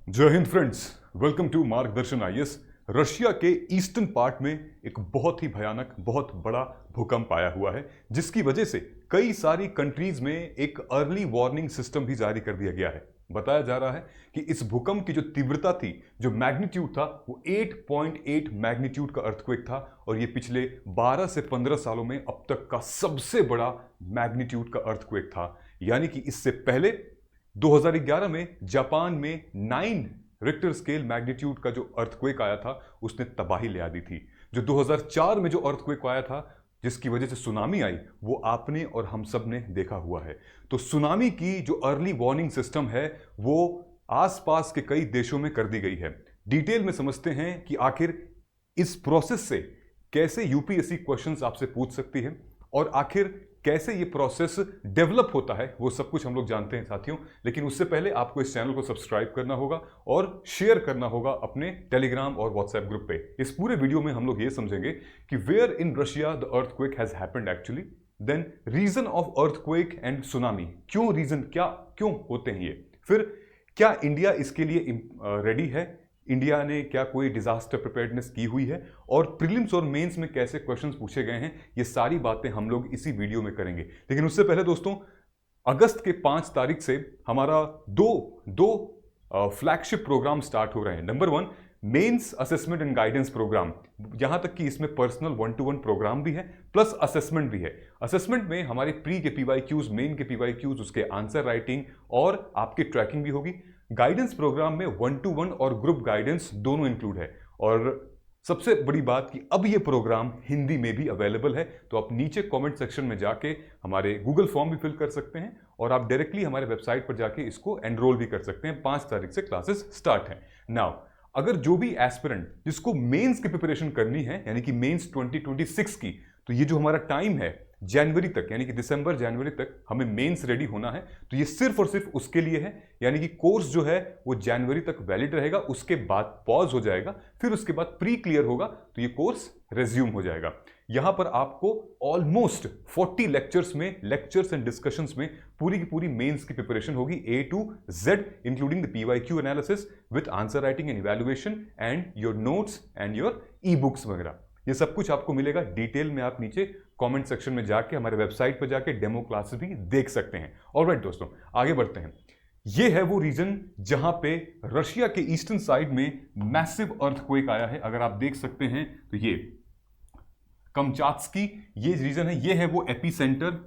जय Hind friends, welcome to मार्गदर्शन IAS. Russia के ईस्टर्न पार्ट में एक बहुत ही भयानक, बहुत बड़ा भूकंप आया हुआ है, जिसकी वजह से कई सारी कंट्रीज में एक अर्ली वार्निंग सिस्टम भी जारी कर दिया गया है। बताया जा रहा है कि इस भूकंप की जो तीव्रता थी, जो मैग्नीट्यूड था, वो 8.8 मैग्नीट्यूड का अर्थक्वेक था और ये पिछले 12 से 15 सालों में अब तक का सबसे बड़ा मैग्नीट्यूड का अर्थक्वेक था। यानी कि इससे पहले 2011 में जापान में 9 रिक्टर स्केल मैग्नीट्यूड का जो अर्थक्वेक आया था, उसने तबाही ले दी थी। जो 2004 में जो अर्थक्वेक आया था, जिसकी वजह से सुनामी आई, वो आपने और हम सब ने देखा हुआ है। तो सुनामी की जो अर्ली वार्निंग सिस्टम है, वो आसपास के कई देशों में कर दी गई है। डिटेल में समझते हैं कि आखिर इस प्रोसेस से कैसे यूपीएससी क्वेश्चंस आपसे पूछ सकती है और आखिर कैसे ये प्रोसेस डेवलप होता है, वो सब कुछ हम लोग जानते हैं साथियों। लेकिन उससे पहले आपको इस चैनल को सब्सक्राइब करना होगा और शेयर करना होगा अपने टेलीग्राम और व्हाट्सएप ग्रुप पे। इस पूरे वीडियो में हम लोग ये समझेंगे कि where in Russia the earthquake has happened actually, then reason of earthquake and tsunami, क्यों होते हैं ये, फिर क्या इंडिया इसके लिए रेडी है, इंडिया ने क्या कोई डिजास्टर प्रिपेयर्डनेस की हुई है, और प्रीलिम्स और मेंस में कैसे क्वेश्चंस पूछे गए हैं, ये सारी बातें हम लोग इसी वीडियो में करेंगे। लेकिन उससे पहले दोस्तों, अगस्त के 5 तारीख से हमारा दो फ्लैगशिप प्रोग्राम स्टार्ट हो रहे हैं। Number 1, mains assessment and guidance programme, यहां तक कि इसमें पर्सनल 1-to-1 प्रोग्राम भी है, प्लस असेसमेंट भी है। असेसमेंट में हमारे प्री के पीवाईक्यूज, मेन के पीवाईक्यूज, उसके आंसर राइटिंग और आपकी ट्रैकिंग भी होगी। गाइडेंस प्रोग्राम में 1-to-1 और ग्रुप गाइडेंस दोनों इंक्लूड है। और सबसे बड़ी बात कि अब ये प्रोग्राम हिंदी में भी अवेलेबल है, तो आप नीचे कमेंट सेक्शन में जाके हमारे गूगल फॉर्म भी फिल कर सकते हैं और आप डायरेक्टली हमारे वेबसाइट पर जाके इसको एनरोल भी कर सकते हैं। 5 तारीख से क्लासेस स्टार्ट हैं। नाउ, अगर जो भी एस्पिरेंट जिसको मेंस की प्रिपरेशन करनी है, यानी कि मेंस 2026 की, तो ये जो हमारा टाइम है जनवरी तक, यानी कि दिसंबर जनवरी तक हमें मेंस रेडी होना है, तो ये सिर्फ और सिर्फ उसके लिए है। यानी कि कोर्स जो है वो जनवरी तक वैलिड रहेगा, उसके बाद पॉज हो जाएगा, फिर उसके बाद प्री क्लियर होगा तो ये कोर्स रेज्यूम हो जाएगा। यहां पर आपको ऑलमोस्ट 40 लेक्चर्स एंड डिस्कशंस में पूरी की पूरी मेंस की प्रिपरेशन होगी, A to Z, including the PYQ analysis with answer writing and evaluation and your notes and your e books वगैरह। ये सब कुछ आपको मिलेगा डिटेल में। आप नीचे कमेंट सेक्शन में जाके हमारे वेबसाइट पर जाके डेमो क्लासेस भी देख सकते हैं। ऑलराइट दोस्तों, आगे बढ़ते हैं। ये है वो रीजन जहां पे रशिया के ईस्टर्न साइड में मैसिव अर्थक्वेक आया है। अगर आप देख सकते हैं तो ये कमचात्स्की ये रीजन है, ये है वो एपिसेंटर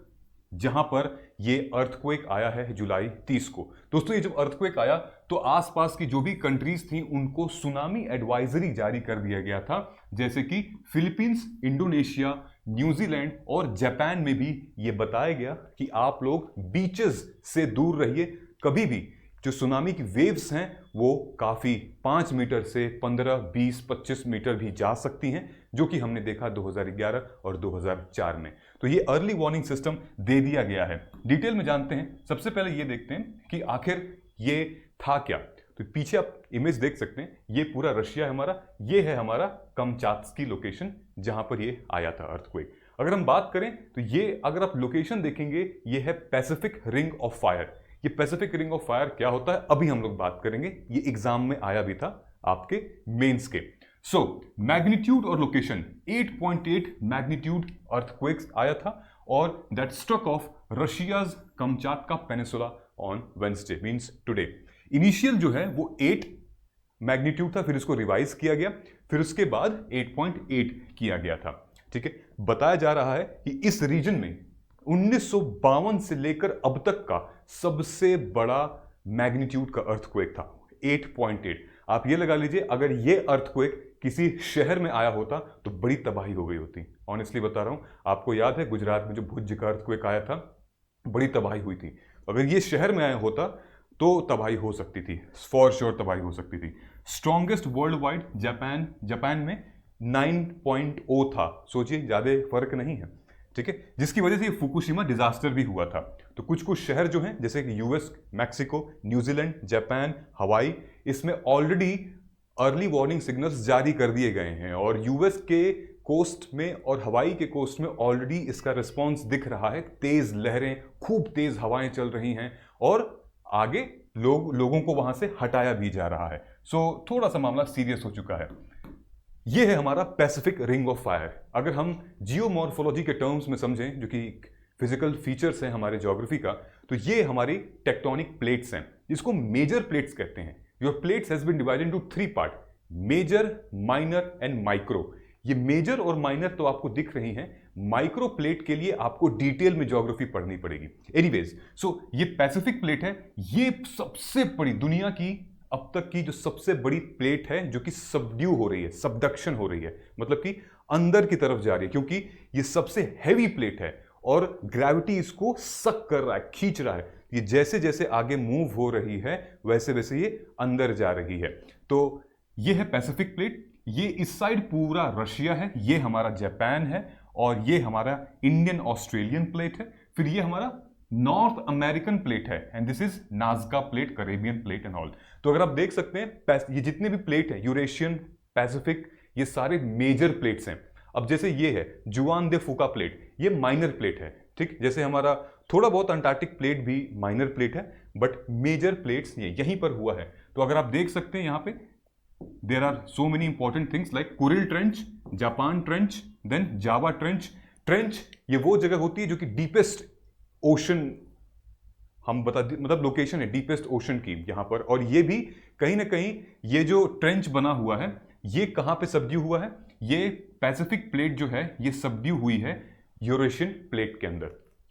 जहां पर ये अर्थक्वेक आया है जुलाई 30 को। दोस्तों, ये जब अर्थक्वेक आया तो आसपास की जो भी कंट्रीज थी उनको सुनामी एडवाइजरी जारी कर दिया गया था, जैसे कि फिलीपींस, इंडोनेशिया, न्यूजीलैंड और जापान में भी ये बताया गया कि आप लोग बीचेस से दूर रहिए। कभी भी जो सुनामी की वेव्स हैं वो काफ़ी 5 मीटर से 15, 20, 25 मीटर भी जा सकती हैं, जो कि हमने देखा 2011 और 2004 में। तो ये अर्ली वार्निंग सिस्टम दे दिया गया है। डिटेल में जानते हैं। सबसे पहले ये देखते हैं कि आखिर ये था क्या। तो पीछे आप इमेज देख सकते हैं, ये पूरा रशिया है हमारा, ये है हमारा कमचात्स्की लोकेशन जहां पर ये आया था अर्थक्वेक। अगर हम बात करें तो ये, अगर आप लोकेशन देखेंगे, ये है पैसिफिक रिंग ऑफ फायर। ये पैसिफिक रिंग ऑफ फायर क्या होता है अभी हम लोग बात करेंगे, ये एग्जाम में आया भी था आपके मेंस के। सो मैग्नीट्यूड और लोकेशन, 8.8 मैग्नीट्यूड अर्थक्वेक्स आया था और that struck off Russia's Kamchatka peninsula on Wednesday, means today. Initial जो है वो 8 मैग्नीट्यूड था, फिर इसको रिवाइज किया गया, फिर उसके बाद 8.8 किया गया था। ठीक है, बताया जा रहा है कि इस रीजन में 1952 से लेकर अब तक का सबसे बड़ा मैग्नीट्यूड का अर्थक्वेक था, 8.8। आप ये लगा लीजिए, अगर ये अर्थक्वेक किसी शहर में आया होता तो बड़ी तबाही हो गई होती। ऑनेस्टली बता रहा हूं, आपको याद है गुजरात में जो भुज का अर्थक्वेक आया था, बड़ी तबाही हुई थी। अगर ये शहर में आया होता तो तबाही हो सकती थी, फॉर श्योर तबाही हो सकती थी। स्ट्रॉन्गेस्ट वर्ल्ड वाइड जापान में 9.0 था। सोचिए, ज्यादा फर्क नहीं है। ठीक है, जिसकी वजह से फुकुशिमा डिजास्टर भी हुआ था। तो कुछ शहर जो हैं, जैसे कि यूएस, मैक्सिको, न्यूजीलैंड, जापान, हवाई, इसमें ऑलरेडी अर्ली वार्निंग सिग्नल्स जारी कर दिए गए हैं और यूएस के कोस्ट में और हवाई के कोस्ट में ऑलरेडी इसका रिस्पॉन्स दिख रहा है। तेज लहरें, खूब तेज हवाएं चल रही हैं और आगे लोगों को वहां से हटाया भी जा रहा है। सो थोड़ा सा मामला सीरियस हो चुका है। ये है हमारा पैसिफिक रिंग ऑफ फायर। अगर हम जियोमॉर्फोलॉजी के टर्म्स में समझें, जो कि फिजिकल फीचर्स हैं हमारे ज्योग्राफी का, तो ये हमारी टेक्टोनिक प्लेट्स हैं, जिसको मेजर प्लेट्स कहते हैं। Your plates has been divided into 3 part, major, minor and micro. ये मेजर और माइनर तो आपको दिख रही हैं, माइक्रो प्लेट के लिए आपको डिटेल में ज्योग्राफी पढ़नी पड़ेगी। एनीवेज, सो ये पैसिफिक प्लेट है, ये सबसे बड़ी दुनिया की अब तक की जो सबसे बड़ी प्लेट है, जो कि सबड्यू हो रही है, सबडक्शन हो रही है, मतलब कि अंदर की तरफ जा रही है, क्योंकि ये सबसे हैवी प्लेट है और ग्रेविटी इसको सक कर रहा है, खींच रहा है। ये जैसे जैसे आगे मूव हो रही है वैसे वैसे ये अंदर जा रही है। तो ये है पैसिफिक प्लेट। ये इस साइड पूरा रशिया है, ये हमारा जापान है, और ये हमारा इंडियन ऑस्ट्रेलियन प्लेट है। फिर ये हमारा नॉर्थ अमेरिकन प्लेट है, and this is Nazca plate, Caribbean plate and all. तो अगर आप देख सकते हैं, ये जितने भी प्लेट है, यूरेशियन, पैसिफिक, ये सारे मेजर प्लेट्स हैं। अब जैसे ये है जुआन दे फूका प्लेट, ये माइनर प्लेट है, ठीक। जैसे हमारा थोड़ा बहुत अंटार्कटिक प्लेट भी माइनर प्लेट है, बट मेजर प्लेट्स ये यहीं पर हुआ है। तो अगर आप देख सकते हैं यहाँ पे, there are so many important things like Kuril trench, Japan trench, then Java trench. Trench ये वो जगह होती है जो कि डीपेस्ट ओशन, हम मतलब लोकेशन है डीपेस्ट ओशन की यहाँ पर। और ये भी कहीं ना कहीं ये जो ट्रेंच बना हुआ है, ये कहाँ पे सबड्यू हुआ है? ये पैसिफिक प्लेट जो है ये सबड्यू हुई है यूरेशियन प्लेट के अंदर।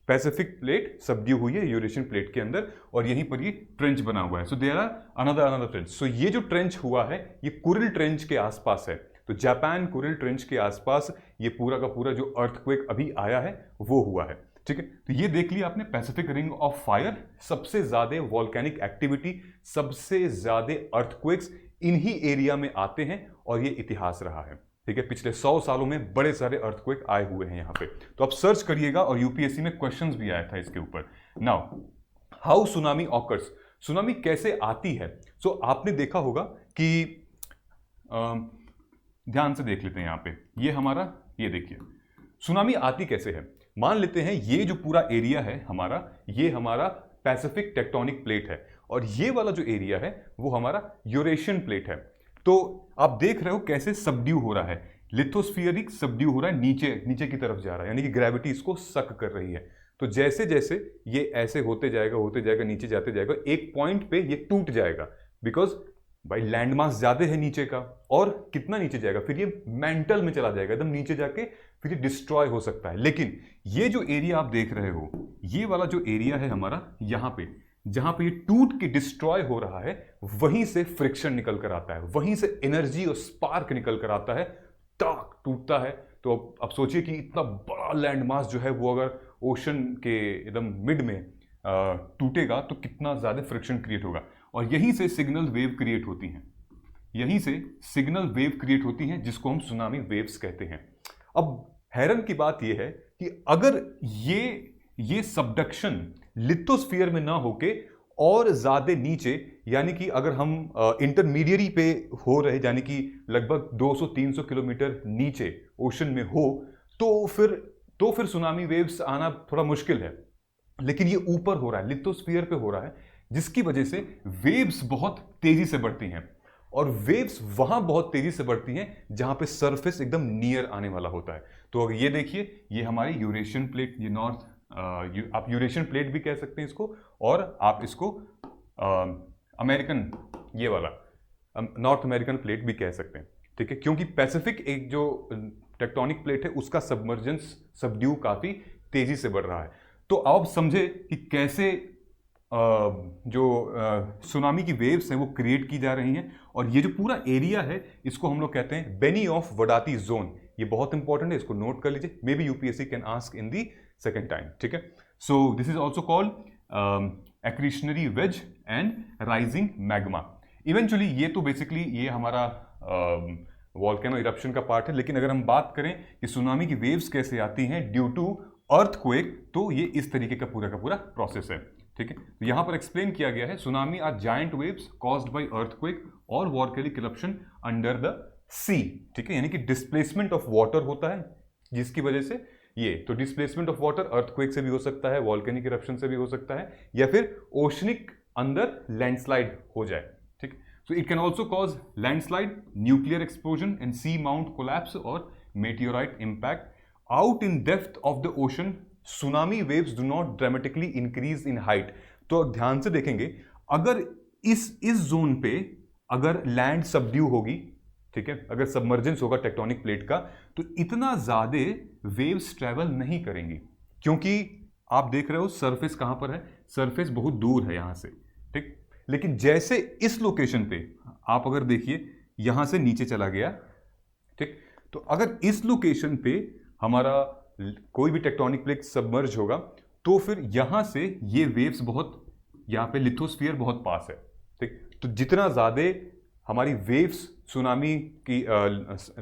पैसिफिक प्लेट सबड्यू हुई है यूरेशियन प्लेट के अंदर, और यहीं पर ये ट्रेंच बना हुआ है। So there are another trench. So ये जो ट्रेंच हुआ है ये कुरिल ट्रेंच के आसपास है। तो जापान कुरिल ट्रेंच के आसपास ये पूरा का पूरा जो अर्थक्वेक अभी आया है वो हुआ है, ठीक है। तो ये देख लिया आपने पैसिफिक रिंग ऑफ फायर। सबसे ज्यादा वॉल्केनिक एक्टिविटी, सबसे ज्यादा अर्थक्वेक्स इन्हीं एरिया में आते हैं, और ये इतिहास रहा है, ठीक है। पिछले 100 सालों में बड़े सारे अर्थक्वेक आए हुए हैं यहाँ पे। तो आप सर्च करिएगा, और यूपीएससी में क्वेश्चंस भी आया था इसके ऊपर। Now how tsunami occurs, tsunami कैसे आती है? सो आपने देखा होगा कि ध्यान से देख लेते हैं यहाँ पे, ये हमारा, ये देखिए सुनामी आती कैसे है। मान लेते हैं ये जो पूरा एरिया है हमारा, ये हमारा पैसिफिक टेक्टोनिक प्लेट है, और ये वाला जो एरिया है वो हमारा यूरेशियन प्लेट है। तो आप देख रहे हो कैसे सबड्यू हो रहा है, लिथोस्फीयरिक सबड्यू हो रहा है, नीचे नीचे की तरफ जा रहा है, यानी कि ग्रेविटी इसको सक कर रही है। तो जैसे जैसे ये ऐसे होते जाएगा नीचे जाते जाएगा, एक पॉइंट पे ये टूट जाएगा, बिकॉज भाई लैंड मास ज्यादा है नीचे का। और कितना नीचे जाएगा, फिर ये मेंटल में चला जाएगा, एकदम नीचे जाके फिर ये डिस्ट्रॉय हो सकता है। लेकिन ये जो एरिया आप देख रहे हो, ये वाला जो एरिया है हमारा, यहाँ पे जहां पे ये टूट के डिस्ट्रॉय हो रहा है, वहीं से फ्रिक्शन निकल कर आता है, वहीं से एनर्जी और स्पार्क निकल कर आता है, टाक टूटता है। तो अब सोचिए कि इतना बड़ा लैंड मास जो है वो अगर ओशन के एकदम मिड में टूटेगा तो कितना ज्यादा फ्रिक्शन क्रिएट होगा, और यहीं से सिग्नल वेव क्रिएट होती हैं, यहीं से सिग्नल वेव क्रिएट होती हैं, जिसको हम सुनामी वेव्स कहते हैं। अब हैरान की बात यह है कि अगर ये सबडक्शन लिथोस्फीयर में ना होके और ज्यादा नीचे, यानी कि अगर हम इंटरमीडियरी पे हो रहे, यानी कि लगभग 200-300 किलोमीटर नीचे ओशन में हो, तो फिर सुनामी वेव्स आना थोड़ा मुश्किल है। लेकिन ये ऊपर हो रहा है, लिथोस्फीयर पे हो रहा है, जिसकी वजह से वेव्स बहुत तेजी से बढ़ती हैं, और वेव्स वहां बहुत तेजी से बढ़ती हैं जहां पे सरफेस एकदम नियर आने वाला होता है। तो अगर ये देखिए, ये हमारी यूरेशियन प्लेट, ये नॉर्थ, आप यूरेशियन प्लेट भी कह सकते हैं इसको, और आप इसको अमेरिकन, ये वाला नॉर्थ अमेरिकन प्लेट भी कह सकते हैं, ठीक है। क्योंकि पैसिफिक एक जो टेक्टोनिक प्लेट है उसका सबमर्जेंस, सबड्यू काफी तेजी से बढ़ रहा है। तो आप समझे कि कैसे जो सुनामी की वेव्स हैं वो क्रिएट की जा रही हैं। और ये जो पूरा एरिया है इसको हम लोग कहते हैं बेनी ऑफ वडाती जोन। ये बहुत इंपॉर्टेंट है, इसको नोट कर लीजिए, may be UPSC can ask in the second time, ठीक है। So this is also called accretionary wedge and rising magma. Eventually ये तो बेसिकली ये हमारा वॉल्केनो इरप्शन का पार्ट है, लेकिन अगर हम बात करें कि सुनामी की वेव्स कैसे आती हैं ड्यू टू अर्थक्वेक, तो ये इस तरीके का पूरा प्रोसेस है, ठीक है। तो यहां पर एक्सप्लेन किया गया है, tsunami are giant waves caused by earthquake और volcanic eruption under the sea, ठीक है। यानी कि डिस्प्लेसमेंट ऑफ वाटर होता है जिसकी वजह से ये, तो डिस्प्लेसमेंट ऑफ वाटर अर्थक्वेक से भी हो सकता है, वॉल्केनिक इरप्शन से भी हो सकता है, या फिर ओशनिक अंदर लैंडस्लाइड हो जाए, ठीक। So it can also cause landslide, nuclear explosion and sea mount collapse और meteorite impact. Out in depth of the ocean tsunami waves do not dramatically increase in height. तो ध्यान से देखेंगे, अगर इस जोन पे अगर लैंड सबड्यू होगी, ठीक है, अगर सबमर्जेंस होगा टेक्टोनिक प्लेट का, तो इतना ज्यादा वेव्स ट्रेवल नहीं करेंगी, क्योंकि आप देख रहे हो सरफेस कहां पर है, सरफेस बहुत दूर है यहां से, ठीक। लेकिन जैसे इस लोकेशन पे आप अगर देखिए यहां से नीचे चला गया, ठीक, तो अगर इस लोकेशन पे हमारा कोई भी टेक्टोनिक प्लेट सबमर्ज होगा तो फिर यहां से ये वेव्स बहुत, यहां पे लिथोस्फीयर बहुत पास है, ठीक। तो जितना ज्यादा हमारी वेव्स सुनामी की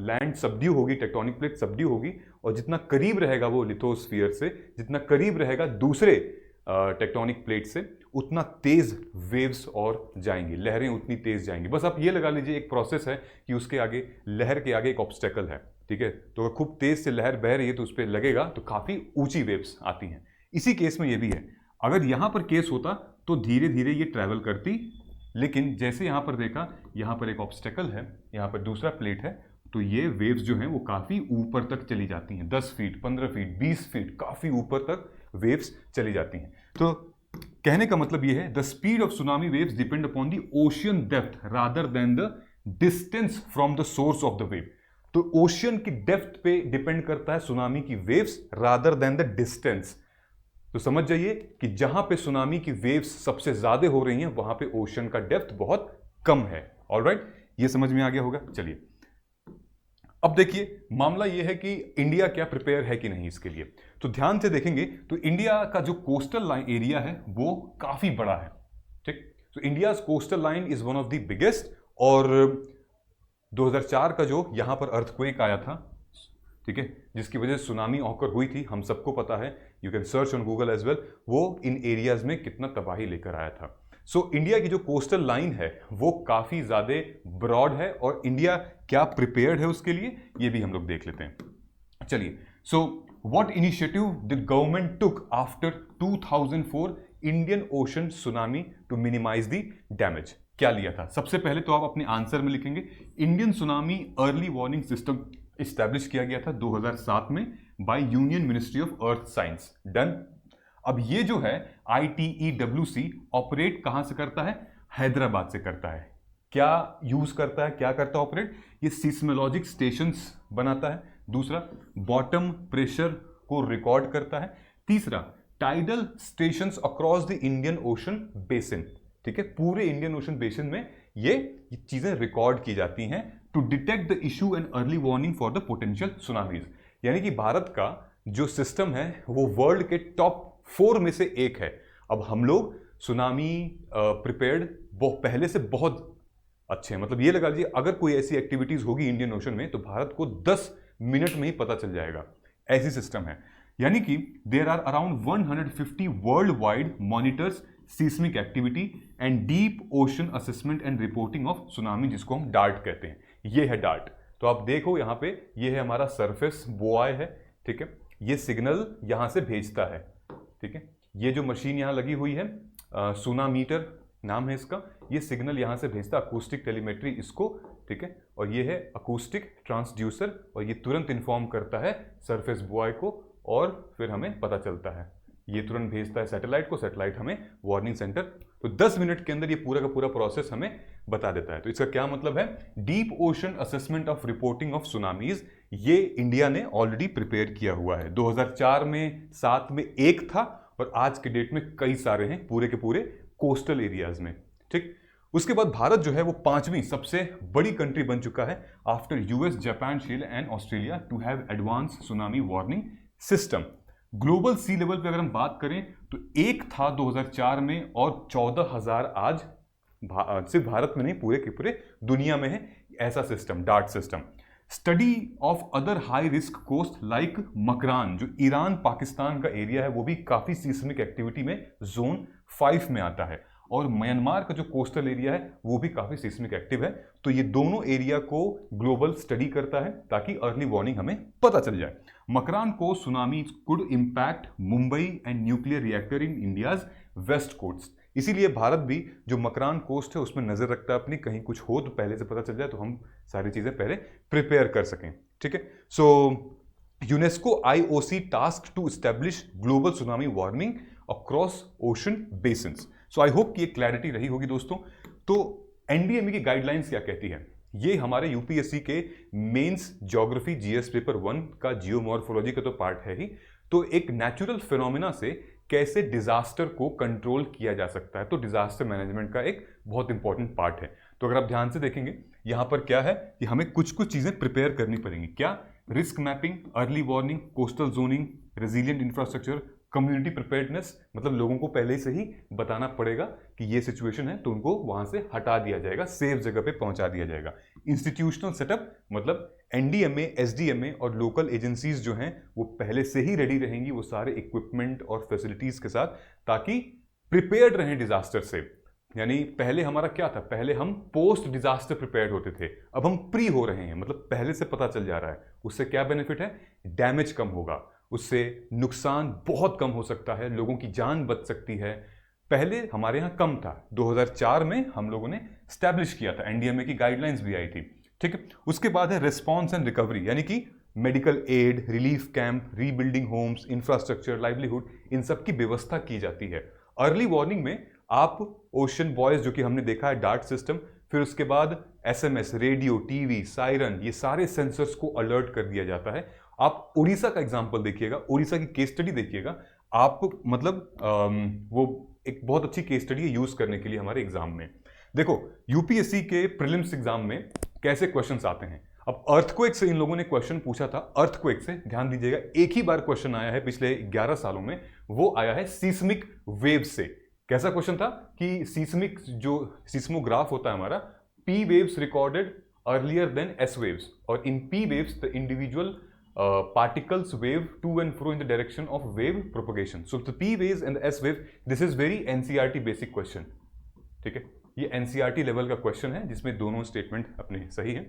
लैंड सबड्यू होगी, टेक्टोनिक प्लेट सबड्यू होगी, और जितना करीब रहेगा वो लिथोस्फीयर से, जितना करीब रहेगा दूसरे टेक्टोनिक प्लेट से, उतना तेज वेव्स और जाएंगी, लहरें उतनी तेज जाएंगी। बस आप ये लगा लीजिए एक प्रोसेस है कि उसके आगे, लहर के आगे एक ऑब्स्टेकल है, ठीक है। तो अगर खूब तेज से लहर बह रही है तो उस पर लगेगा तो काफी ऊंची वेव्स आती हैं। इसी केस में ये भी है, अगर यहां पर केस होता तो धीरे धीरे ये ट्रैवल करती, लेकिन जैसे यहां पर देखा, यहां पर एक ऑब्स्टेकल है, यहां पर दूसरा प्लेट है, तो ये वेव्स जो हैं वो काफी ऊपर तक चली जाती हैं, 10 फीट, 15 फीट, 20 फीट, काफी ऊपर तक वेव्स चली जाती हैं। तो कहने का मतलब ये है, the speed of tsunami waves depend upon the ocean depth rather than the distance from the source of the wave. तो ओशियन की डेप्थ पे डिपेंड करता है सुनामी की waves rather than the distance. तो समझ जाइए कि जहां पे सुनामी की वेव्स सबसे ज्यादा हो रही हैं वहां पे ओशन का डेप्थ बहुत कम है। ऑलराइट, ये समझ में आ गया होगा। चलिए अब देखिए, मामला ये है कि इंडिया क्या प्रिपेयर है कि नहीं इसके लिए। तो ध्यान से देखेंगे तो इंडिया का जो कोस्टल लाइन एरिया है वो काफी बड़ा है, ठीक। तो India coastal line is one of the biggest, और 2004 का जो यहां पर अर्थक्वेक आया था, ठीक है, जिसकी वजह से सुनामी ऑकर हुई थी, हम सबको पता है, you can search on Google as well, वो इन एरियाज में कितना तबाही लेकर आया था। सो इंडिया की जो कोस्टल लाइन है वो काफी ज्यादा ब्रॉड है, और इंडिया क्या प्रिपेयर्ड है उसके लिए ये भी हम लोग देख लेते हैं। चलिए, so what initiative the government took after 2004 Indian Ocean tsunami to minimise the damage. क्या लिया था? सबसे पहले तो आप अपने आंसर में लिखेंगे, Indian tsunami early warning system establish किया गया था 2007 में by union ministry of earth science. Done. अब ये जो है ITEWC ऑपरेट कहां से करता है? हैदराबाद से करता है। क्या यूज करता है, क्या करता है ऑपरेट? ये सिस्मोलॉजिक स्टेशंस बनाता है। दूसरा, बॉटम प्रेशर को रिकॉर्ड करता है। तीसरा, tidal stations across the Indian ocean basin, ठीक है, पूरे इंडियन ओशन बेसिन में ये चीजें रिकॉर्ड की जाती हैं to detect the issue and early warning for the potential tsunamis. यानी कि भारत का जो सिस्टम है वो वर्ल्ड के टॉप 4 में से एक है। अब हम लोग सुनामी प्रिपेयर्ड पहले से बहुत अच्छे हैं। मतलब ये लगा लीजिए, अगर कोई ऐसी एक्टिविटीज होगी इंडियन ओशन में तो भारत को 10 मिनट में ही पता चल जाएगा, ऐसी सिस्टम है। यानी कि there are around 150 world wide monitors seismic activity and deep ocean assessment and reporting of tsunami, जिसको हम डार्ट कहते हैं। ये है डार्ट। तो आप देखो यहां पे, ये है हमारा सरफेस बुआई है, ठीक है, ये सिग्नल यहां से भेजता है, ठीक है। ये जो मशीन यहां लगी हुई है, सुनामीटर नाम है इसका, ये सिग्नल यहां से भेजता है, अकूस्टिक टेलीमेट्री इसको, ठीक है। और ये है अकूस्टिक ट्रांसड्यूसर, और ये तुरंत इन्फॉर्म करता है सरफेस बुआई को, और फिर हमें पता चलता है। ये तुरंत भेजता है सैटेलाइट को, सैटेलाइट हमें वार्निंग सेंटर, तो 10 मिनट के अंदर ये पूरा का पूरा प्रोसेस हमें बता देता है। तो इसका क्या मतलब है? Deep ocean assessment of reporting of tsunamis, ये इंडिया ने ऑलरेडी प्रिपेयर किया हुआ है। 2004 में, 7 में एक था, और आज के डेट में कई सारे हैं पूरे के पूरे कोस्टल एरियाज में, ठीक। उसके बाद भारत जो है वो 5वीं सबसे बड़ी कंट्री बन चुका है after US, Japan, Sri Lanka and Australia to have advance tsunami warning system. Global sea level पे अगर हम बात करें तो एक था 2004 में, और 14,000 आज सिर्फ भारत में नहीं पूरे के पूरे दुनिया में है ऐसा system, DART system. Study of other high risk coast like Makran, जो ईरान पाकिस्तान का एरिया है, वो भी काफी सीस्मिक एक्टिविटी में जोन 5 में आता है, और म्यांमार का जो कोस्टल एरिया है वो भी काफी सीस्मिक एक्टिव है। तो ये दोनों एरिया को ग्लोबल स्टडी करता है ताकि अर्ली वार्निंग हमें पता चल जाए। मकरान को tsunami could impact Mumbai and nuclear reactor in India's west coast. इसीलिए भारत भी जो मकरान कोस्ट है उसमें नजर रखता है अपनी, कहीं कुछ हो तो पहले से पता चल जाए तो हम सारी चीजें पहले प्रिपेयर कर सकें। ठीक है, so UNESCO IOC task to establish global tsunami warning across ocean basins. So I hope कि ये क्लैरिटी रही होगी दोस्तों। तो एनडीएमए की गाइडलाइंस क्या कहती है, ये हमारे यूपीएससी के मेंस ज्योग्राफी जीएस पेपर 1 का जियोमॉर्फोलॉजी का तो पार्ट है ही, तो एक नेचुरल फिनोमिना से कैसे डिजास्टर को कंट्रोल किया जा सकता है, तो डिजास्टर मैनेजमेंट का एक बहुत इंपॉर्टेंट पार्ट है। तो अगर आप ध्यान से देखेंगे यहां पर क्या है कि हमें कुछ कुछ चीजें प्रिपेयर करनी पड़ेंगी। क्या? Risk mapping, early warning, coastal zoning, resilient infrastructure, community preparedness, मतलब लोगों को पहले से ही बताना पड़ेगा कि ये सिचुएशन है तो उनको वहां से हटा दिया जाएगा, सेफ जगह पे पहुंचा दिया जाएगा। इंस्टीट्यूशनल सेटअप, मतलब एनडीएमए, एसडीएमए और लोकल एजेंसीज जो हैं वो पहले से ही रेडी रहेंगी, वो सारे इक्विपमेंट और फैसिलिटीज के साथ, ताकि प्रिपेयर्ड रहें डिजास्टर से। यानी पहले हमारा क्या था, पहले हम पोस्ट डिजास्टर प्रिपेयर्ड होते थे, अब हम प्री हो रहे हैं, मतलब पहले से पता चल जा रहा है। उससे क्या बेनिफिट है? डैमेज कम होगा, उससे नुकसान बहुत कम हो सकता है, लोगों की जान बच सकती है। पहले हमारे यहाँ कम था, 2004 में हम लोगों ने स्टैब्लिश किया था, एनडीएमए की गाइडलाइंस भी आई थी। ठीक है, उसके बाद है रिस्पॉन्स एंड रिकवरी, यानी कि medical aid, relief camp, rebuilding homes, infrastructure, livelihood, इन सब की व्यवस्था की जाती है। अर्ली वार्निंग में आप ओशन बॉयज जो कि हमने देखा है डार्ट सिस्टम, फिर उसके बाद एसएमएस, रेडियो, टीवी, सायरन, ये सारे सेंसर्स को अलर्ट कर दिया जाता है। आप उड़ीसा का एग्जांपल देखिएगा, उड़ीसा की केस स्टडी देखिएगा आप, मतलब वो एक बहुत अच्छी केस स्टडी है यूज करने के लिए हमारे एग्जाम में। देखो यूपीएससी के प्रीलिम्स एग्जाम में कैसे क्वेश्चंस आते हैं। अब अर्थक्वेक से इन लोगों ने क्वेश्चन पूछा था, अर्थक्वेक से ध्यान दीजिएगा, एक ही बार क्वेश्चन आया है पिछले 11 सालों में, वो आया है सीस्मिक वेव से। कैसा क्वेश्चन था कि सीस्मिक जो सीस्मोग्राफ होता है हमारा, P waves recorded earlier than S waves, और इन P waves the individual particles wave to and fro in the direction of wave propagation. So the P waves and the S wave, this is very NCERT basic question. ठीक है, ये NCERT level का question है जिसमें दोनों statement अपने सही है।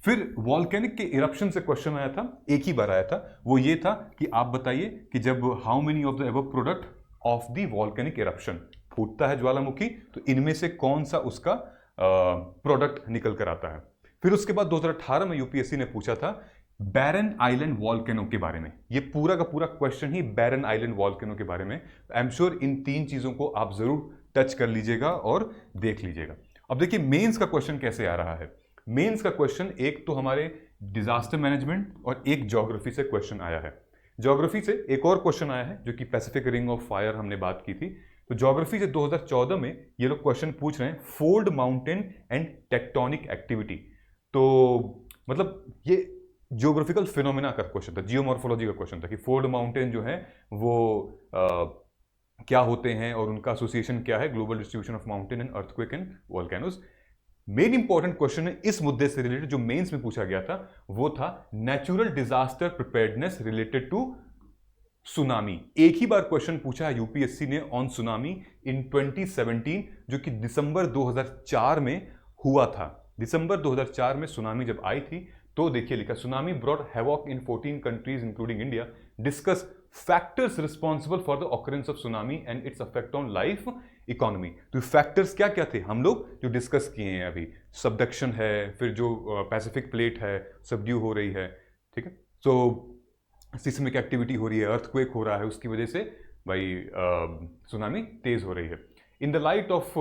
फिर वॉल्केनिक के इरप्शन से क्वेश्चन आया था, एक ही बार आया था, वो ये था कि आप बताइए कि जब how many of the above product of the volcanic eruption, फूटता है ज्वालामुखी तो इनमें से कौन सा उसका प्रोडक्ट निकल कर आता है। फिर उसके बाद 2018 में यूपीएससी ने पूछा था बैरन आइलैंड वॉल्केनो के बारे में। ये पूरा का पूरा क्वेश्चन ही बैरन आइलैंड वॉल्केनो के बारे में। आई एम श्योर इन 3 चीजों को आप जरूर टच कर लीजिएगा और देख लीजिएगा। अब देखिए मेंस का क्वेश्चन कैसे आ रहा है। मेंस का क्वेश्चन एक तो हमारे डिजास्टर मैनेजमेंट और एक ज्योग्राफी से क्वेश्चन आया है। ज्योग्राफी से एक और क्वेश्चन आया है जो कि पैसिफिक रिंग ऑफ फायर हमने बात की थी। तो ज्योग्राफी से 2014 में ये लोग क्वेश्चन पूछ रहे हैं fold mountain and tectonic activity. तो मतलब ये जियोग्राफिकल फिनोमिना का क्वेश्चन था, जियोमॉर्फोलॉजी का क्वेश्चन था कि फोल्ड माउंटेन जो है वो क्या होते हैं और उनका एसोसिएशन क्या है, global distribution of mountain and earthquake and volcanoes. Main important question है इस मुद्दे से रिलेटेड जो मेंस में पूछा गया था, वो था natural disaster preparedness related to tsunami. एक ही बार क्वेश्चन पूछा है यूपीएससी ने ऑन सुनामी इन 2017, जो कि दिसंबर 2004 में हुआ था। दिसंबर 2004 में सुनामी जब आई थी तो देखिए लिखा, tsunami brought havoc in 14 countries including India, discuss factors responsible for the occurrence of tsunami and its effect on life economy. तो फैक्टर्स क्या क्या थे हम लोग जो डिस्कस किए हैं अभी, सबडक्शन है, फिर जो पैसिफिक प्लेट है सबड्यू हो रही है, ठीक है, सो सिस्मिक एक्टिविटी हो रही है, अर्थक्वेक हो रहा है, उसकी वजह से भाई सुनामी तेज हो रही है। In the light of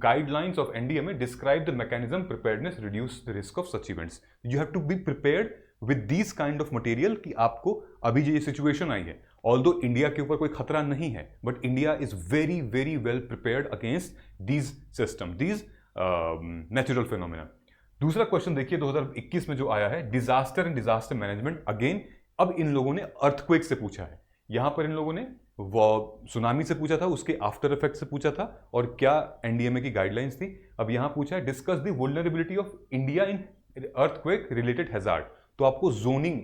guidelines of NDMA, describe the mechanism preparedness reduce the risk of such events. You have to be prepared with these kind of material कि आपको अभी जो ये सिचुएशन आई है, although इंडिया के ऊपर कोई खतरा नहीं है, but India is very very well prepared against these system, these natural phenomena. दूसरा क्वेश्चन देखिए 2021 में जो आया है, disaster and disaster management. Again अब इन लोगों ने अर्थक्वेक से पूछा है, यहां पर इन लोगों ने वो सुनामी से पूछा था, उसके आफ्टर इफेक्ट से पूछा था और क्या एनडीएमए की गाइडलाइंस थी। अब यहां पूछा है discuss the vulnerability of India in earthquake related hazard. तो आपको जोनिंग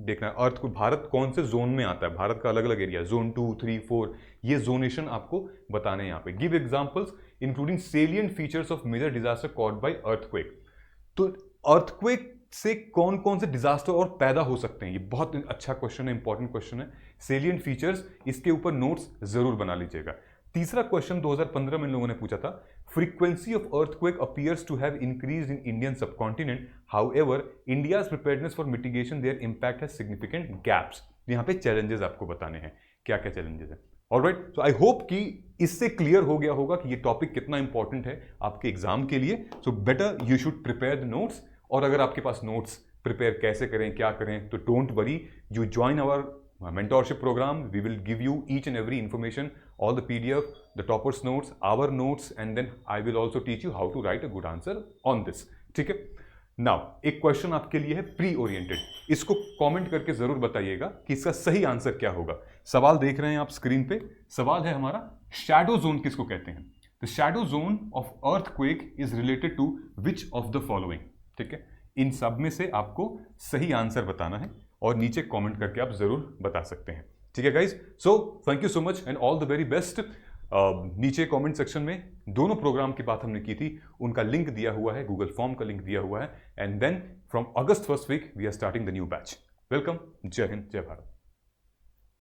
देखना है, अर्थ को भारत कौन से जोन में आता है, भारत का अलग अलग एरिया, जोन 2, 3, 4, ये जोनेशन आपको बताने हैं यहाँ पे। Give examples including salient features of major disaster caused by earthquake. तो अर्थक्वेक से कौन कौन से डिजास्टर और पैदा हो सकते हैं, ये बहुत अच्छा क्वेश्चन है, इंपॉर्टेंट क्वेश्चन है। सेलिएंट फीचर्स, इसके ऊपर नोट्स जरूर बना लीजिएगा। तीसरा क्वेश्चन 2015 में इन लोगों ने पूछा था, frequency of earthquake appears to have increased in Indian subcontinent, however India's preparedness for mitigation their impact has significant gaps. यहाँ पे चैलेंजेस आपको बताने हैं, क्या क्या चैलेंजेस है। ऑलराइट, सो आई होप कि इससे क्लियर हो गया होगा कि ये टॉपिक कितना इंपॉर्टेंट है आपके एग्जाम के लिए। So better you should prepare the notes, और अगर आपके पास नोट्स प्रिपेयर कैसे करें, क्या करें, तो don't worry, you join our mentorship program. We will give you each and every information, all the PDF, the toppers notes, our notes, and then I will also teach you how to write a good answer on this. ठीक है। Now एक question आपके लिए है pre oriented, इसको comment करके जरूर बताइएगा कि इसका सही आंसर क्या होगा। सवाल देख रहे हैं आप स्क्रीन पे, सवाल है हमारा, शैडो जोन किसको कहते हैं? The shadow zone of earthquake is related to which of the following. ठीक है, इन सब में से आपको सही आंसर बताना है और नीचे कमेंट करके आप जरूर बता सकते हैं। ठीक है guys, so thank you so much and all the very best. नीचे कमेंट सेक्शन में दोनों प्रोग्राम की बात हमने की थी, उनका लिंक दिया हुआ है, गूगल फॉर्म का लिंक दिया हुआ है, and then from August first week we are starting the new batch. Welcome, जय हिंद, जय भारत।